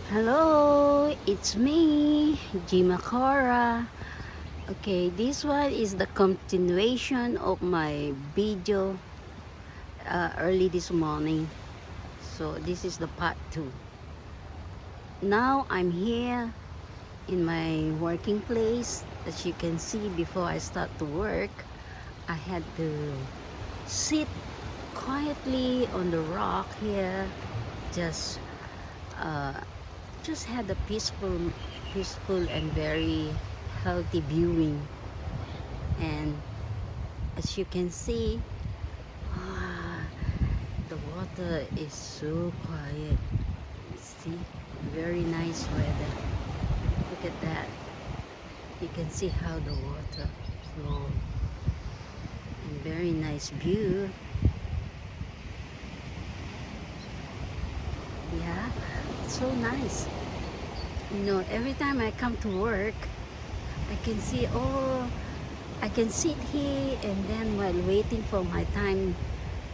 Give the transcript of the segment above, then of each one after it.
Hello, it's me, Jimakora. Okay, this one is the continuation of my video early this morning. So this is the part 2. Now I'm here in my working place. As you can see, before I start to work, I had to sit quietly on the rock here, just uh, just had a peaceful and very healthy viewing. And as you can see, ah, the water is so quiet. See, very nice weather. Look at that. You can see how the water flow, and very nice view. Yeah, it's so nice. Every time I come to work, I can see, oh, I can sit here, and then while waiting for my time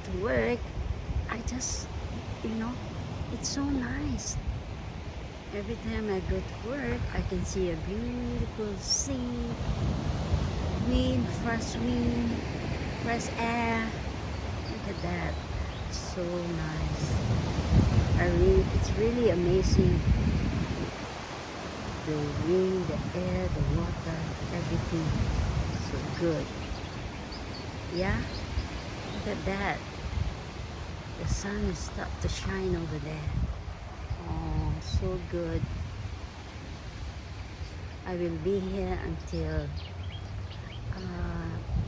to work, I just, you know, it's so nice. Every time I go to work, I can see a beautiful sea, wind, fresh air. Look at that. It's so nice. It's really amazing. The wind, the air, the water, everything. So good. Yeah? Look at that. The sun is start to shine over there. Oh, so good. I will be here until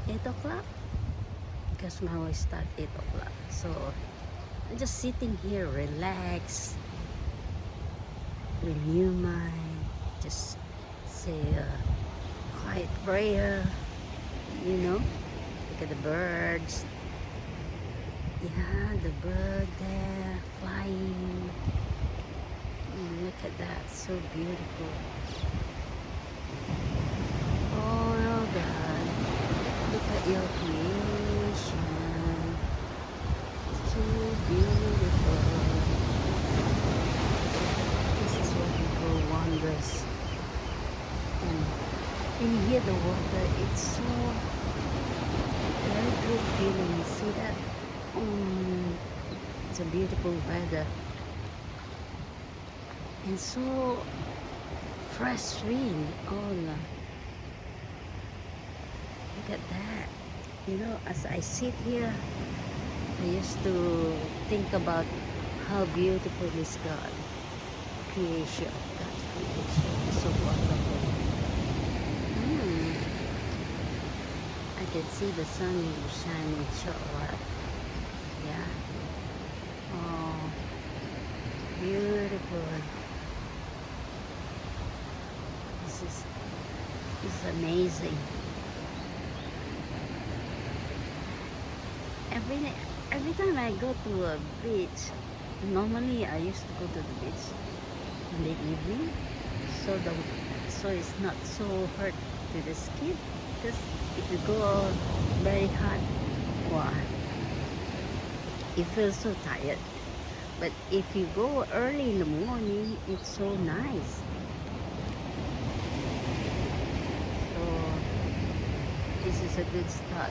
8 o'clock because my work start 8 o'clock. So I'm just sitting here, relax, renew mind, just say a quiet prayer, you know. Look at the birds. Yeah, the bird there flying. Look at that, so beautiful. Oh God, look at your creation. So beautiful. This is what we call wondrous. And in here the water, it's so very good feeling. See that? It's a beautiful weather. And so fresh wind. Oh, look at that. As I sit here, I used to think about how beautiful is God creation. God's creation is so wonderful. I can see the sun will shine in short while. Yeah. Oh, beautiful. This is amazing. Every every time I go to a beach, normally I used to go to the beach in the evening, so it's not so hurt to the skin. Because if you go very hot, wow, you feel so tired. But if you go early in the morning, it's so nice. So this is a good start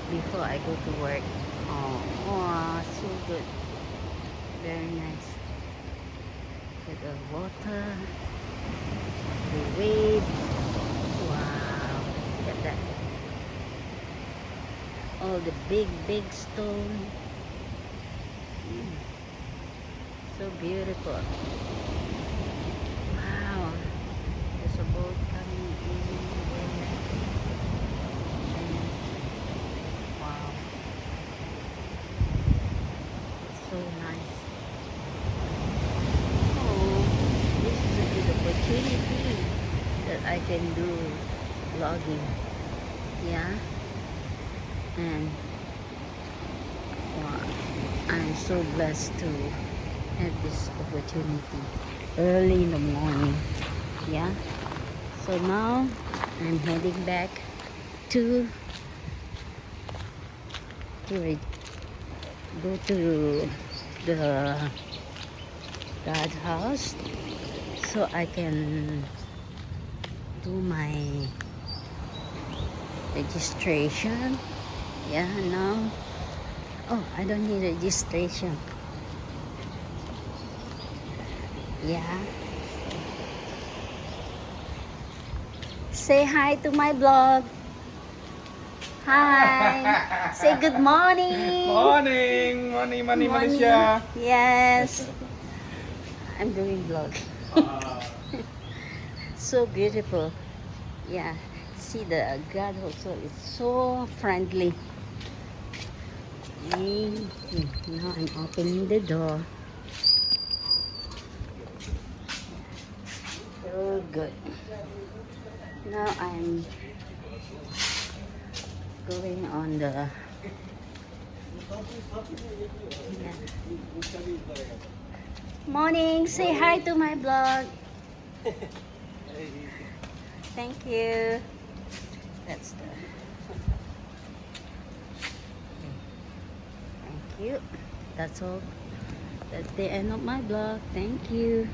before I go to work. Oh, so good. Very nice. Look at the water, the wave. Wow, look at that. All the big stone. So beautiful. Wow, there's a boat coming in there. Wow, it's so nice. Oh, this is a good opportunity that I can do vlogging. Yeah, and wow, I'm so blessed to have this opportunity early in the morning. Yeah, so now I'm heading back to where I go to the God house so I can do my registration. Yeah, no. Oh, I don't need registration. Yeah. Say hi to my vlog. Hi. Say good morning. Morning! Morning, Morning. Malaysia! Yes. I'm doing vlog. So beautiful. Yeah. See the God also is so friendly. Now I'm opening the door. So good. Now I'm going on the yeah. Morning. Say hi to my vlog. Thank you. That's the thank you. That's all. That's the end of my vlog. Thank you.